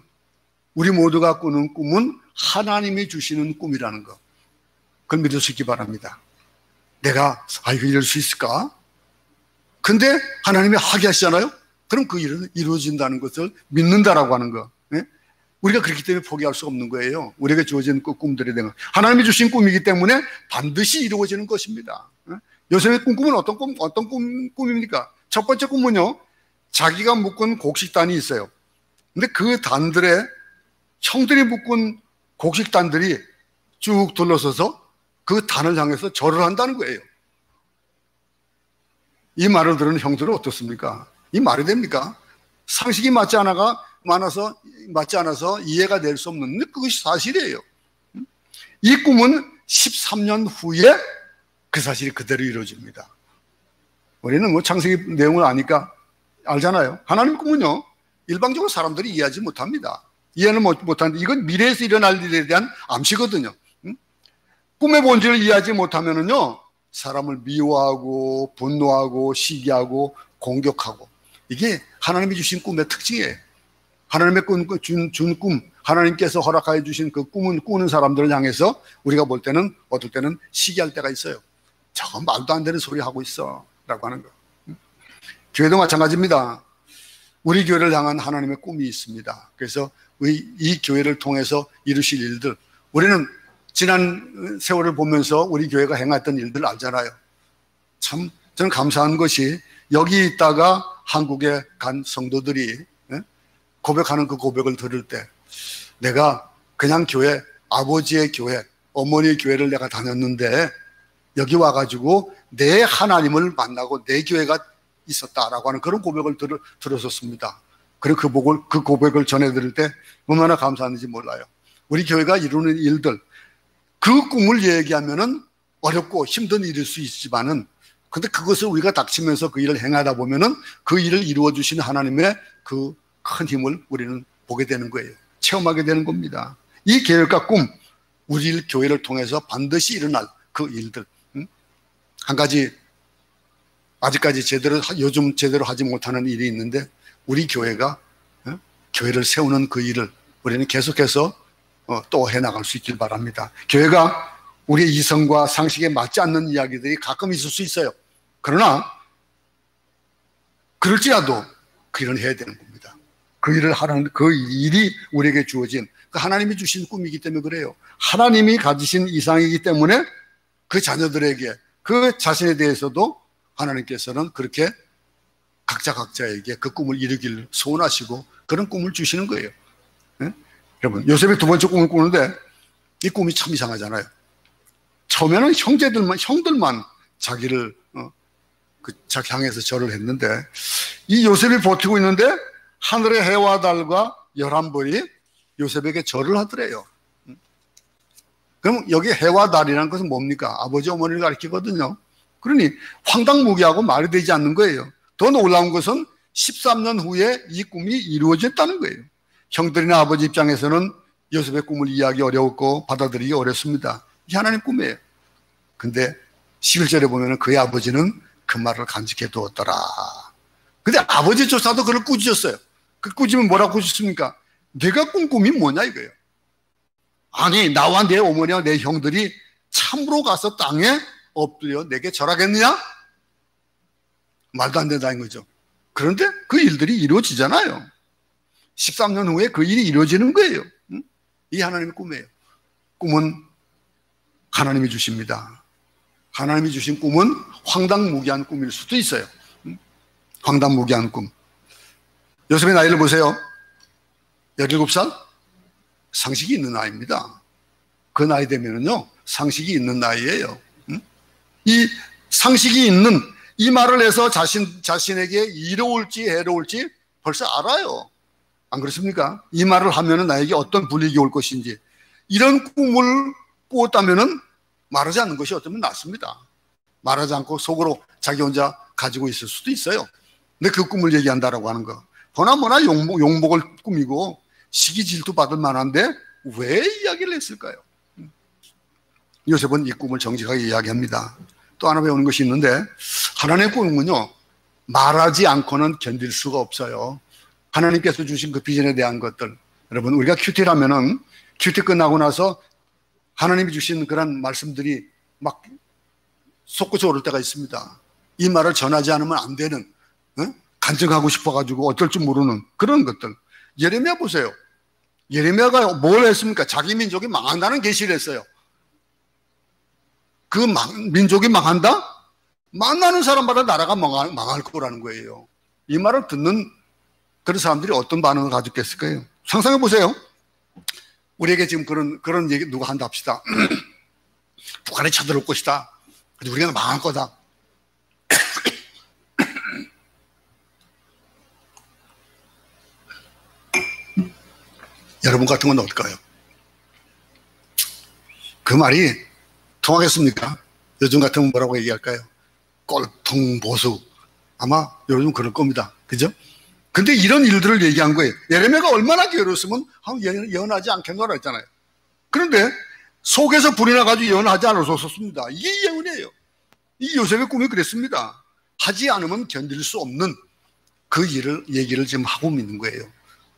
우리 모두가 꾸는 꿈은 하나님이 주시는 꿈이라는 거. 그걸 믿을 수 있기 바랍니다. 내가 이거 이럴 수 있을까? 근데 하나님이 하게 하시잖아요? 그럼 그 일은 이루어진다는 것을 믿는다라고 하는 거. 우리가 그렇기 때문에 포기할 수가 없는 거예요. 우리에게 주어진 그 꿈들에 대한 하나님이 주신 꿈이기 때문에 반드시 이루어지는 것입니다. 요셉의 꿈은 어떤 꿈입니까? 첫 번째 꿈은요, 자기가 묶은 곡식단이 있어요. 근데 그 단들에 형들이 묶은 곡식단들이 쭉 둘러서서 그 단을 향해서 절을 한다는 거예요. 이 말을 들은 형들은 어떻습니까? 이 말이 됩니까? 상식이 맞지 않아서 이해가 될 수 없는, 근데 그것이 사실이에요. 이 꿈은 13년 후에 그 사실이 그대로 이루어집니다. 우리는 뭐 창세기 내용을 아니까 알잖아요. 하나님 꿈은요, 일방적으로 사람들이 이해하지 못합니다. 이해는 못하는데 이건 미래에서 일어날 일에 대한 암시거든요. 꿈의 본질을 이해하지 못하면은요, 사람을 미워하고 분노하고 시기하고 공격하고, 이게 하나님이 주신 꿈의 특징이에요. 하나님의 준 꿈, 하나님께서 허락하여 주신 그 꿈은 꾸는 사람들을 향해서 우리가 볼 때는 어떨 때는 시기할 때가 있어요. 저건 말도 안 되는 소리 하고 있어 라고 하는 거. 교회도 마찬가지입니다. 우리 교회를 향한 하나님의 꿈이 있습니다. 그래서 이 교회를 통해서 이루실 일들, 우리는 지난 세월을 보면서 우리 교회가 행했던 일들 알잖아요. 참 저는 감사한 것이 여기 있다가 한국에 간 성도들이 고백하는 그 고백을 들을 때 내가 그냥 교회, 아버지의 교회, 어머니의 교회를 내가 다녔는데 여기 와가지고 내 하나님을 만나고 내 교회가 있었다라고 하는 그런 고백을 들었었습니다. 그리고 그 고백을 전해드릴 때 얼마나 감사한지 몰라요. 우리 교회가 이루는 일들, 그 꿈을 얘기하면은 어렵고 힘든 일일 수 있지만은 근데 그것을 우리가 닥치면서 그 일을 행하다 보면은 그 일을 이루어 주시는 하나님의 그 큰 힘을 우리는 보게 되는 거예요. 체험하게 되는 겁니다. 이 계획과 꿈, 우리 교회를 통해서 반드시 일어날 그 일들. 한 가지 아직까지 요즘 제대로 하지 못하는 일이 있는데 우리 교회가 교회를 세우는 그 일을 우리는 계속해서 또 해나갈 수 있길 바랍니다. 교회가 우리의 이성과 상식에 맞지 않는 이야기들이 가끔 있을 수 있어요. 그러나 그럴지라도 그 일은 해야 되는 겁니다. 그 일을 하라는 그 일이 우리에게 주어진 그 하나님이 주신 꿈이기 때문에 그래요. 하나님이 가지신 이상이기 때문에 그 자녀들에게 그 자신에 대해서도 하나님께서는 그렇게 각자에게 그 꿈을 이루길 소원하시고 그런 꿈을 주시는 거예요. 네? 여러분, 요셉이 두 번째 꿈을 꾸는데 이 꿈이 참 이상하잖아요. 처음에는 형들만 자기를 자기 향해서 절을 했는데 이 요셉이 버티고 있는데 하늘의 해와 달과 11벌이 요셉에게 절을 하더래요. 그럼 여기 해와 달이라는 것은 뭡니까? 아버지 어머니를 가리키거든요. 그러니 황당무계하고 말이 되지 않는 거예요. 더 놀라운 것은 13년 후에 이 꿈이 이루어졌다는 거예요. 형들이나 아버지 입장에서는 요셉의 꿈을 이해하기 어려웠고 받아들이기 어렵습니다. 이게 하나님 꿈이에요. 근데 11절에 보면 그의 아버지는 그 말을 간직해 두었더라. 근데 아버지조차도 그를 꾸짖었어요. 그 꾸짖으면 뭐라고 꾸짖습니까? 내가 꾼 꿈이 뭐냐 이거예요. 아니 나와 내 어머니와 내 형들이 참으로 가서 땅에 엎드려 내게 절하겠느냐? 말도 안 된다는 거죠. 그런데 그 일들이 이루어지잖아요. 13년 후에 그 일이 이루어지는 거예요. 이게 하나님의 꿈이에요. 꿈은 하나님이 주십니다. 하나님이 주신 꿈은 황당무계한 꿈일 수도 있어요. 황당무계한 꿈. 요셉의 나이를 보세요. 17살? 상식이 있는 나이입니다. 그 나이 되면은요, 상식이 있는 나이예요. 이 상식이 있는 이 말을 해서 자신에게 이로울지 해로울지 벌써 알아요. 안 그렇습니까? 이 말을 하면은 나에게 어떤 불이익이 올 것인지. 이런 꿈을 꾸었다면은 말하지 않는 것이 어쩌면 낫습니다. 말하지 않고 속으로 자기 혼자 가지고 있을 수도 있어요. 근데 그 꿈을 얘기한다라고 하는 거. 보나마나 용복을 꾸미고 시기 질투 받을 만한데 왜 이야기를 했을까요? 요셉은 이 꿈을 정직하게 이야기합니다. 또 하나 배우는 것이 있는데 하나님의 꿈은요 말하지 않고는 견딜 수가 없어요. 하나님께서 주신 그 비전에 대한 것들, 여러분 우리가 큐티라면은 큐티 끝나고 나서 하나님이 주신 그런 말씀들이 막 솟구쳐 오를 때가 있습니다. 이 말을 전하지 않으면 안 되는, 간증하고 싶어가지고 어쩔 줄 모르는 그런 것들. 예레미야 보세요. 예레미야가 뭘 했습니까? 자기 민족이 망한다는 계시를 했어요. 그 민족이 망한다? 만나는 사람마다 나라가 망할 거라는 거예요. 이 말을 듣는 그런 사람들이 어떤 반응을 가졌겠을까요? 상상해 보세요. 우리에게 지금 그런 얘기 누가 한다 합시다. 북한이 쳐들어올 것이다. 그래서 우리가 망할 거다. 여러분 같은 건 어떨까요? 그 말이 통하겠습니까? 요즘 같으면 뭐라고 얘기할까요? 꼴통보수. 아마 요즘 그럴 겁니다. 그죠? 근데 이런 일들을 얘기한 거예요. 예레미야가 얼마나 게으르었으면 예언하지 않겠노라 했잖아요. 그런데 속에서 불이 나가지고 예언하지 않았었습니다. 이게 예언이에요. 이 요셉의 꿈이 그랬습니다. 하지 않으면 견딜 수 없는 그 얘기를 지금 하고 있는 거예요.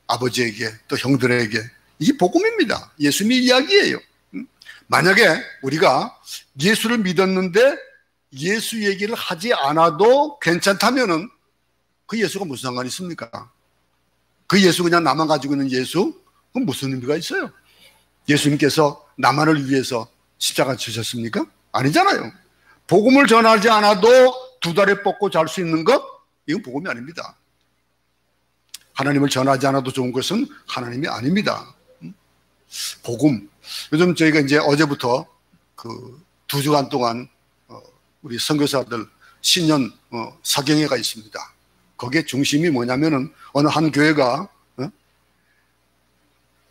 아버지에게 또 형들에게. 이게 복음입니다. 예수님의 이야기예요. 만약에 우리가 예수를 믿었는데 예수 얘기를 하지 않아도 괜찮다면은 그 예수가 무슨 상관이 있습니까? 그 예수 그냥 나만 가지고 있는 예수? 그건 무슨 의미가 있어요? 예수님께서 나만을 위해서 십자가 지셨습니까? 아니잖아요. 복음을 전하지 않아도 두 다리 뻗고 잘 수 있는 것, 이건 복음이 아닙니다. 하나님을 전하지 않아도 좋은 것은 하나님이 아닙니다. 복음. 요즘 저희가 이제 어제부터 그 2주간 동안 우리 선교사들 신년 사경회가 있습니다. 거기에 중심이 뭐냐면은 어느 한 교회가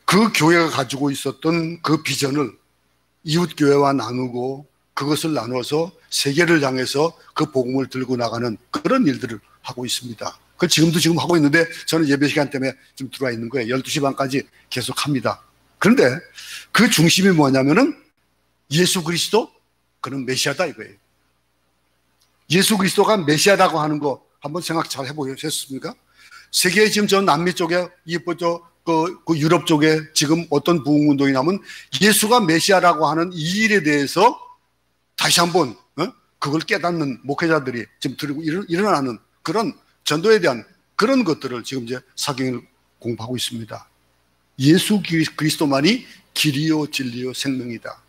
그 교회가 가지고 있었던 그 비전을 이웃 교회와 나누고 그것을 나눠서 세계를 향해서 그 복음을 들고 나가는 그런 일들을 하고 있습니다. 그 지금 하고 있는데 저는 예배 시간 때문에 좀 들어와 있는 거예요. 12시 반까지 계속 합니다. 그런데 그 중심이 뭐냐면은 예수 그리스도, 그는 메시아다 이거예요. 예수 그리스도가 메시아라고 하는 거 한번 생각 잘 해보셨습니까? 세계 지금 저 남미 쪽에 그 유럽 쪽에 지금 어떤 부흥운동이 나면 예수가 메시아라고 하는 이 일에 대해서 다시 한번 그걸 깨닫는 목회자들이 지금 들고 일어나는 그런 전도에 대한 그런 것들을 지금 이제 사경을 공부하고 있습니다. 예수 그리스도만이 길이요 진리요 생명이다.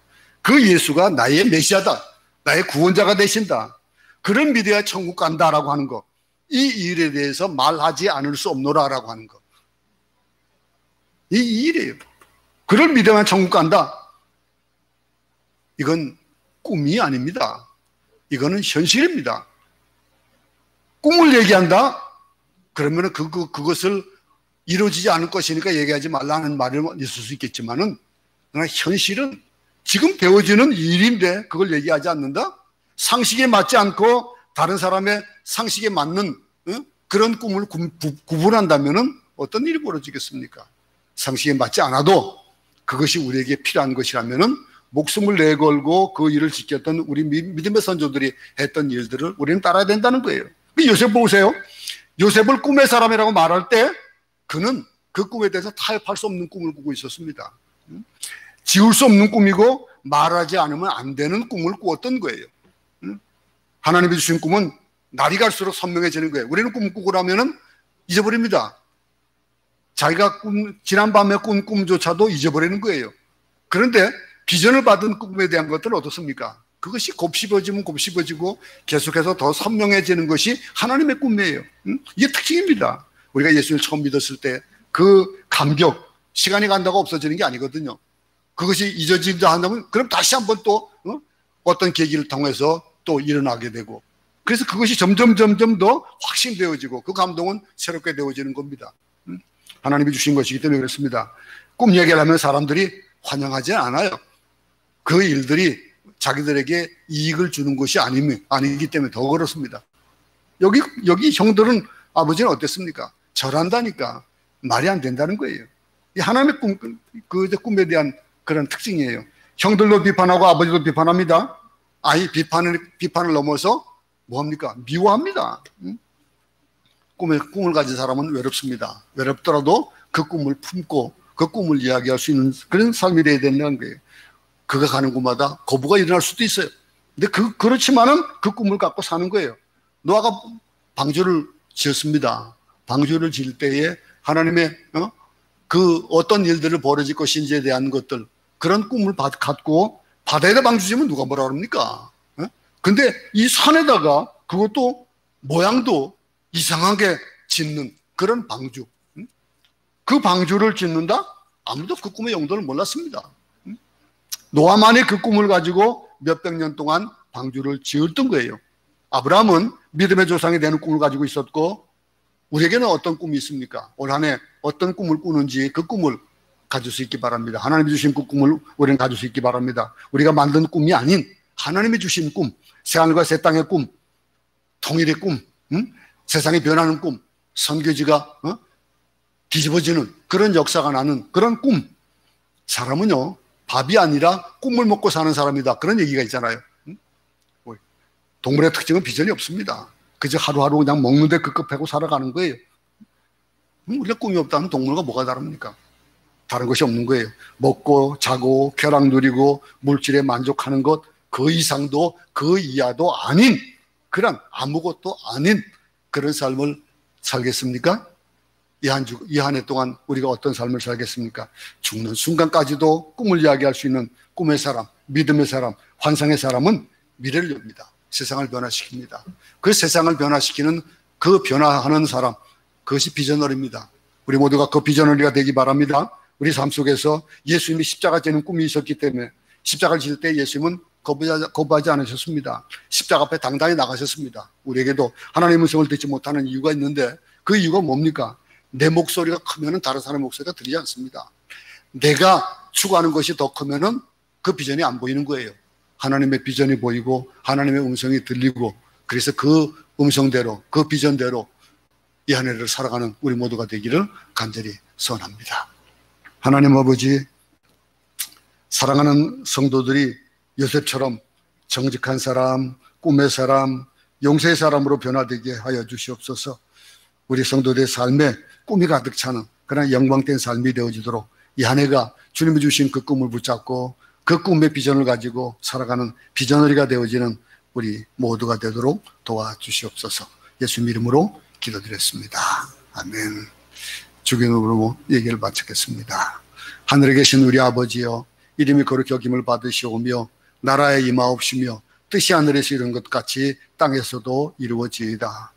그 예수가 나의 메시아다. 나의 구원자가 되신다. 그런 믿어야 천국 간다라고 하는 거. 이 일에 대해서 말하지 않을 수 없노라라고 하는 거. 이 일이에요. 그를 믿으면 천국 간다. 이건 꿈이 아닙니다. 이거는 현실입니다. 꿈을 얘기한다? 그러면 그것을 이루어지지 않을 것이니까 얘기하지 말라는 말이 있을 수 있겠지만은, 그러나 현실은 지금 배워지는 일인데 그걸 얘기하지 않는다? 상식에 맞지 않고 다른 사람의 상식에 맞는 그런 꿈을 구분한다면은 어떤 일이 벌어지겠습니까? 상식에 맞지 않아도 그것이 우리에게 필요한 것이라면은 목숨을 내걸고 그 일을 지켰던 우리 믿음의 선조들이 했던 일들을 우리는 따라야 된다는 거예요. 요셉 보세요. 요셉을 꿈의 사람이라고 말할 때 그는 그 꿈에 대해서 타협할 수 없는 꿈을 꾸고 있었습니다. 지울 수 없는 꿈이고 말하지 않으면 안 되는 꿈을 꾸었던 거예요. 하나님이 주신 꿈은 날이 갈수록 선명해지는 거예요. 우리는 꿈 꾸고 나면은 잊어버립니다. 자기가 지난밤에 꾼 꿈조차도 잊어버리는 거예요. 그런데 비전을 받은 꿈에 대한 것들은 어떻습니까? 그것이 곱씹어지면 곱씹어지고 계속해서 더 선명해지는 것이 하나님의 꿈이에요. 이게 특징입니다. 우리가 예수를 처음 믿었을 때 그 감격, 시간이 간다고 없어지는 게 아니거든요. 그것이 잊어진다 한다면 그럼 다시 한번 또 어떤 계기를 통해서 또 일어나게 되고, 그래서 그것이 점점 더 확신되어지고 그 감동은 새롭게 되어지는 겁니다. 하나님이 주신 것이기 때문에 그렇습니다. 꿈 얘기를 하면 사람들이 환영하지 않아요. 그 일들이 자기들에게 이익을 주는 것이 아니기 때문에 더 그렇습니다. 여기 형들은, 아버지는 어땠습니까? 절한다니까 말이 안 된다는 거예요. 이 하나님의 꿈에 대한 그런 특징이에요. 형들도 비판하고 아버지도 비판합니다. 아이 비판을 넘어서 뭐합니까? 미워합니다. 꿈을 가진 사람은 외롭습니다. 외롭더라도 그 꿈을 품고 그 꿈을 이야기할 수 있는 그런 삶이 되어야 된다는 거예요. 그가 가는 곳마다 거부가 일어날 수도 있어요. 근데 그렇지만은 그 꿈을 갖고 사는 거예요. 노아가 방주를 지었습니다. 방주를 지을 때에 하나님의 그 어떤 일들을 벌어질 것인지에 대한 것들, 그런 꿈을 갖고 바다에다 방주 지으면 누가 뭐라 그럽니까? 근데 이 산에다가 그것도 모양도 이상하게 짓는 그런 방주, 그 방주를 짓는다? 아무도 그 꿈의 용도를 몰랐습니다. 노아만이 그 꿈을 가지고 몇백 년 동안 방주를 지었던 거예요. 아브라함은 믿음의 조상이 되는 꿈을 가지고 있었고, 우리에게는 어떤 꿈이 있습니까? 올 한 해 어떤 꿈을 꾸는지 그 꿈을 가질 수 있기 바랍니다. 하나님이 주신 그 꿈을 우리는 가질 수 있기 바랍니다. 우리가 만든 꿈이 아닌 하나님이 주신 꿈, 새하늘과 새 땅의 꿈, 통일의 꿈, 세상이 변하는 꿈, 선교지가 뒤집어지는 그런 역사가 나는 그런 꿈. 사람은요, 밥이 아니라 꿈을 먹고 사는 사람이다, 그런 얘기가 있잖아요. 동물의 특징은 비전이 없습니다. 그저 하루하루 그냥 먹는데 급급하고 살아가는 거예요. 우리가 꿈이 없다면 동물과 뭐가 다릅니까? 다른 것이 없는 거예요. 먹고 자고 쾌락 누리고 물질에 만족하는 것, 그 이상도 그 이하도 아닌 그런 아무것도 아닌 그런 삶을 살겠습니까? 이 한 해 동안 우리가 어떤 삶을 살겠습니까? 죽는 순간까지도 꿈을 이야기할 수 있는 꿈의 사람, 믿음의 사람, 환상의 사람은 미래를 엽니다. 세상을 변화시킵니다. 그 세상을 변화시키는 그 변화하는 사람, 그것이 비전너리입니다. 우리 모두가 그 비전너리가 되기 바랍니다. 우리 삶 속에서 예수님이 십자가 지는 꿈이 있었기 때문에 십자가를 질 때 예수님은 거부하지 않으셨습니다. 십자가 앞에 당당히 나가셨습니다. 우리에게도 하나님의 음성을 듣지 못하는 이유가 있는데 그 이유가 뭡니까? 내 목소리가 크면 다른 사람의 목소리가 들리지 않습니다. 내가 추구하는 것이 더 크면 그 비전이 안 보이는 거예요. 하나님의 비전이 보이고 하나님의 음성이 들리고, 그래서 그 음성대로, 그 비전대로 이 한 해를 살아가는 우리 모두가 되기를 간절히 소원합니다. 하나님 아버지, 사랑하는 성도들이 요셉처럼 정직한 사람, 꿈의 사람, 용서의 사람으로 변화되게 하여 주시옵소서. 우리 성도들의 삶에 꿈이 가득 차는 그런 영광된 삶이 되어지도록 이 한 해가 주님이 주신 그 꿈을 붙잡고 그 꿈의 비전을 가지고 살아가는 비전너리가 되어지는 우리 모두가 되도록 도와주시옵소서. 예수님 이름으로 기도드렸습니다. 아멘. 주기도로 얘기를 마치겠습니다. 하늘에 계신 우리 아버지여, 이름이 거룩히 여김을 받으시오며 나라에 임하옵시며 뜻이 하늘에서 이룬 것 같이 땅에서도 이루어지이다.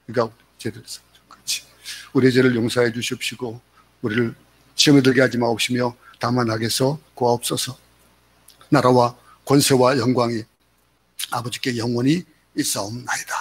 그러니까 우리의 죄를 용서해 주십시고 우리를 시험에 들게 하지 마옵시며 다만 악에서 구하옵소서. 나라와 권세와 영광이 아버지께 영원히 있사옵나이다.